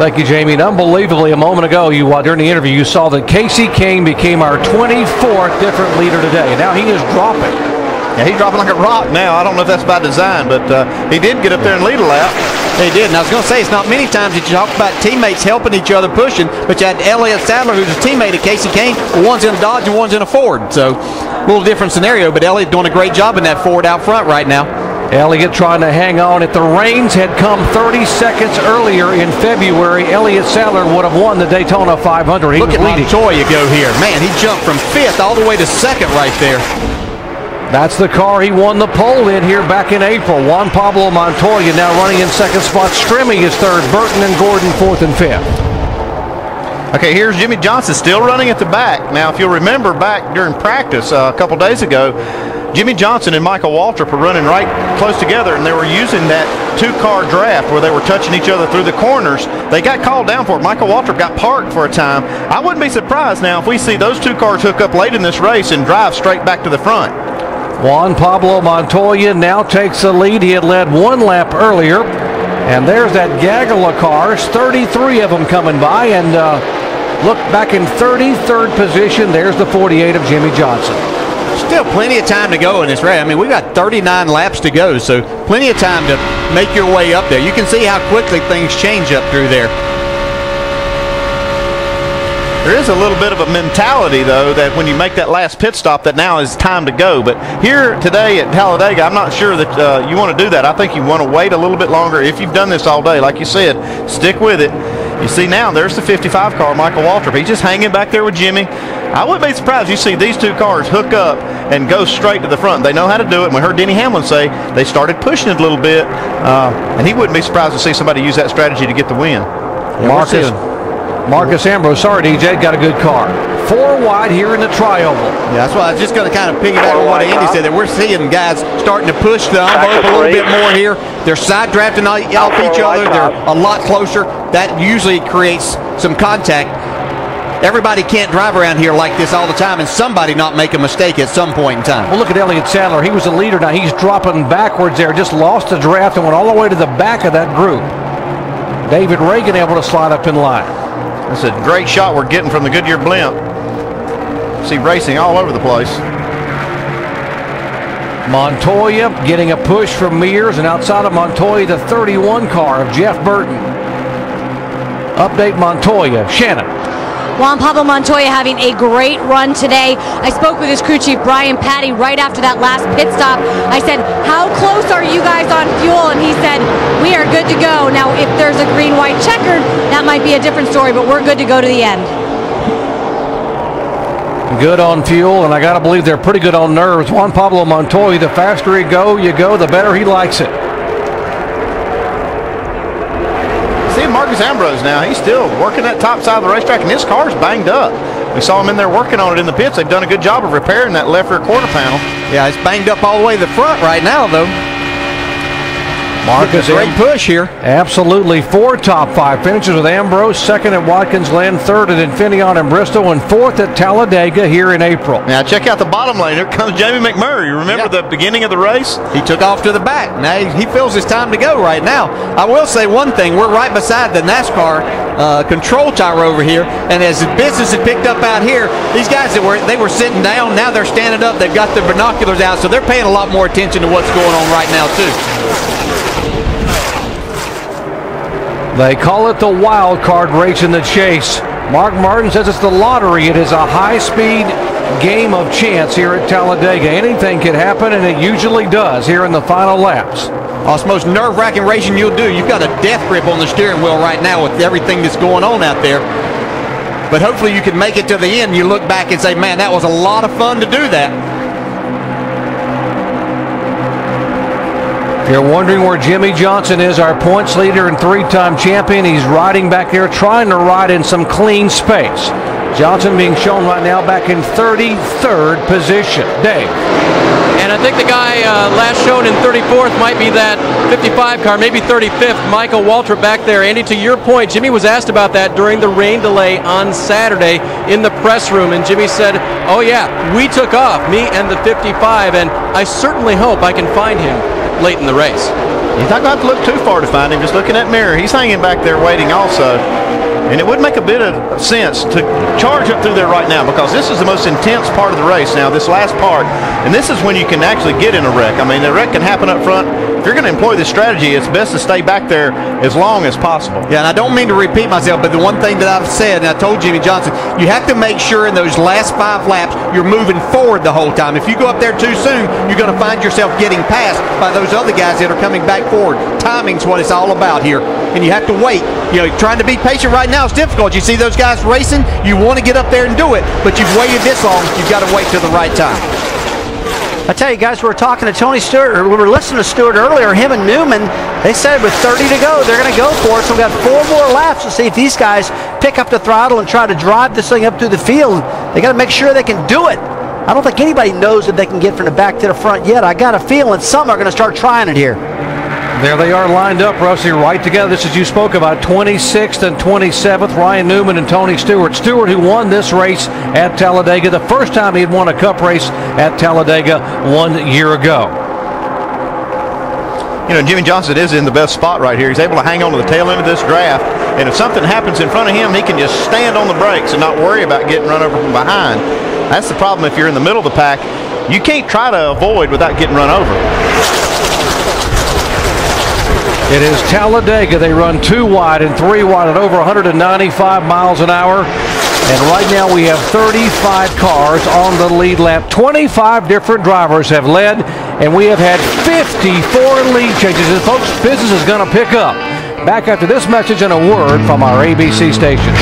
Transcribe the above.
Thank you, Jamie. And unbelievably, a moment ago, during the interview, you saw that Casey Kane became our 24th different leader today. And now he is dropping. Yeah, he's dropping like a rock now. I don't know if that's by design, but he did get up there and lead a lap. He did, and I was going to say, it's not many times that you talk about teammates helping each other pushing, but you had Elliott Sadler, who's a teammate of Casey Kane. One's in a Dodge and one's in a Ford. So a little different scenario, but Elliott doing a great job in that Ford out front right now. Elliott trying to hang on. If the rains had come 30 seconds earlier in February, Elliott Sadler would have won the Daytona 500. Look at Montoya go here. Man, he jumped from 5th all the way to 2nd right there. That's the car he won the pole in here back in April. Juan Pablo Montoya now running in 2nd spot. Strimmy is 3rd. Burton and Gordon 4th and 5th. Okay, here's Jimmy Johnson still running at the back. Now, if you'll remember back during practice a couple days ago, Jimmy Johnson and Michael Waltrip were running right close together, and they were using that 2-car draft where they were touching each other through the corners. They got called down for it. Michael Waltrip got parked for a time. I wouldn't be surprised now if we see those 2 cars hook up late in this race and drive straight back to the front. Juan Pablo Montoya now takes the lead. He had led 1 lap earlier. And there's that gaggle of cars, 33 of them coming by. And look back in 33rd position. There's the 48 of Jimmy Johnson. Still plenty of time to go in this race. I mean, we've got 39 laps to go, so plenty of time to make your way up there. You can see how quickly things change up through there. There is a little bit of a mentality, though, that when you make that last pit stop, that now is time to go. But here today at Talladega, I'm not sure that you want to do that. I think you want to wait a little bit longer. If you've done this all day, like you said, stick with it. You see now, there's the 55 car, Michael Waltrip. He's just hanging back there with Jimmy. I wouldn't be surprised if you see these 2 cars hook up and go straight to the front. They know how to do it. And we heard Denny Hamlin say they started pushing it a little bit, and he wouldn't be surprised to see somebody use that strategy to get the win. Marcus Ambrose, sorry, DJ, got a good car. 4 wide here in the tri-oval. Yeah, that's why I was just going to kind of piggyback on what Andy said, that we're seeing guys starting to push the envelope a little bit more here. They're side drafting off each other. They're a lot closer. That usually creates some contact. Everybody can't drive around here like this all the time, and somebody not make a mistake at some point in time. Well, look at Elliott Sadler. He was the leader. Now he's dropping backwards there. Just lost the draft and went all the way to the back of that group. David Reagan able to slide up in line. That's a great shot we're getting from the Goodyear blimp. See racing all over the place. Montoya getting a push from Mears, and outside of Montoya, the 31 car of Jeff Burton. Update Montoya. Shannon. Juan Pablo Montoya having a great run today. I spoke with his crew chief, Brian Patty, right after that last pit stop. I said, how close are you guys on fuel? And he said, we are good to go. Now, if there's a green-white checkered, that might be a different story, but we're good to go to the end. Good on fuel, and I got to believe they're pretty good on nerves. Juan Pablo Montoya, the faster you go, the better he likes it. See Marcus Ambrose now. He's still working that top side of the racetrack, and his car's banged up. We saw him in there working on it in the pits. They've done a good job of repairing that left rear quarter panel. Yeah, it's banged up all the way to the front right now, though. Marcus, great push here. Absolutely. 4 top 5 finishes with Ambrose, 2nd at Watkins Glen, 3rd at Infineon and Bristol, and 4th at Talladega here in April. Now check out the bottom lane. Here comes Jamie McMurray. Remember the beginning of the race? He took off to the back. Now he feels it's time to go right now. I will say one thing. We're right beside the NASCAR control tower over here, and as the business has picked up out here, these guys that were sitting down, now they're standing up. They've got their binoculars out, so they're paying a lot more attention to what's going on right now too. They call it the wild card race in the chase. Mark Martin says it's the lottery. It is a high-speed game of chance here at Talladega. Anything can happen, and it usually does here in the final laps. Oh, it's the most nerve-wracking racing you'll do. You've got a death grip on the steering wheel right now with everything that's going on out there. But hopefully you can make it to the end. You look back and say, man, that was a lot of fun to do that. If you're wondering where Jimmy Johnson is, our points leader and 3-time champion, he's riding back there, trying to ride in some clean space. Johnson being shown right now back in 33rd position. Dave. And I think the guy last shown in 34th might be that 55 car, maybe 35th, Michael Waltrip back there. Andy, to your point, Jimmy was asked about that during the rain delay on Saturday in the press room, and Jimmy said, oh yeah, we took off, me and the 55, and I certainly hope I can find him late in the race. He's not going to have to look too far to find him. Just look in that mirror. He's hanging back there waiting also. And it would make a bit of sense to charge up through there right now, because this is the most intense part of the race now, this last part. And this is when you can actually get in a wreck. I mean, the wreck can happen up front. If you're going to employ this strategy, it's best to stay back there as long as possible. Yeah, and I don't mean to repeat myself, but the one thing that I've said, and I told Jimmy Johnson, you have to make sure in those last 5 laps you're moving forward the whole time. If you go up there too soon, you're going to find yourself getting passed by those other guys that are coming back forward. Timing's what it's all about here, and you have to wait. You know, trying to be patient right now is difficult. You see those guys racing, you want to get up there and do it, but you've waited this long, you've got to wait till the right time. I tell you guys, we were talking to Tony Stewart, or we were listening to Stewart earlier, him and Newman, they said with 30 to go, they're going to go for it. So we've got 4 more laps to see if these guys pick up the throttle and try to drive this thing up through the field. They got to make sure they can do it. I don't think anybody knows if they can get from the back to the front yet. I got a feeling some are going to start trying it here. There they are lined up, Rusty, right together. This, as you spoke about, 26th and 27th, Ryan Newman and Tony Stewart. Stewart, who won this race at Talladega, the first time he had won a Cup race at Talladega 1 year ago. You know, Jimmy Johnson is in the best spot right here. He's able to hang on to the tail end of this draft, and if something happens in front of him, he can just stand on the brakes and not worry about getting run over from behind. That's the problem if you're in the middle of the pack. You can't try to avoid without getting run over. It is Talladega. They run 2 wide and 3 wide at over 195 miles an hour. And right now we have 35 cars on the lead lap. 25 different drivers have led, and we have had 54 lead changes. And folks, business is going to pick up. Back after this message and a word from our ABC station.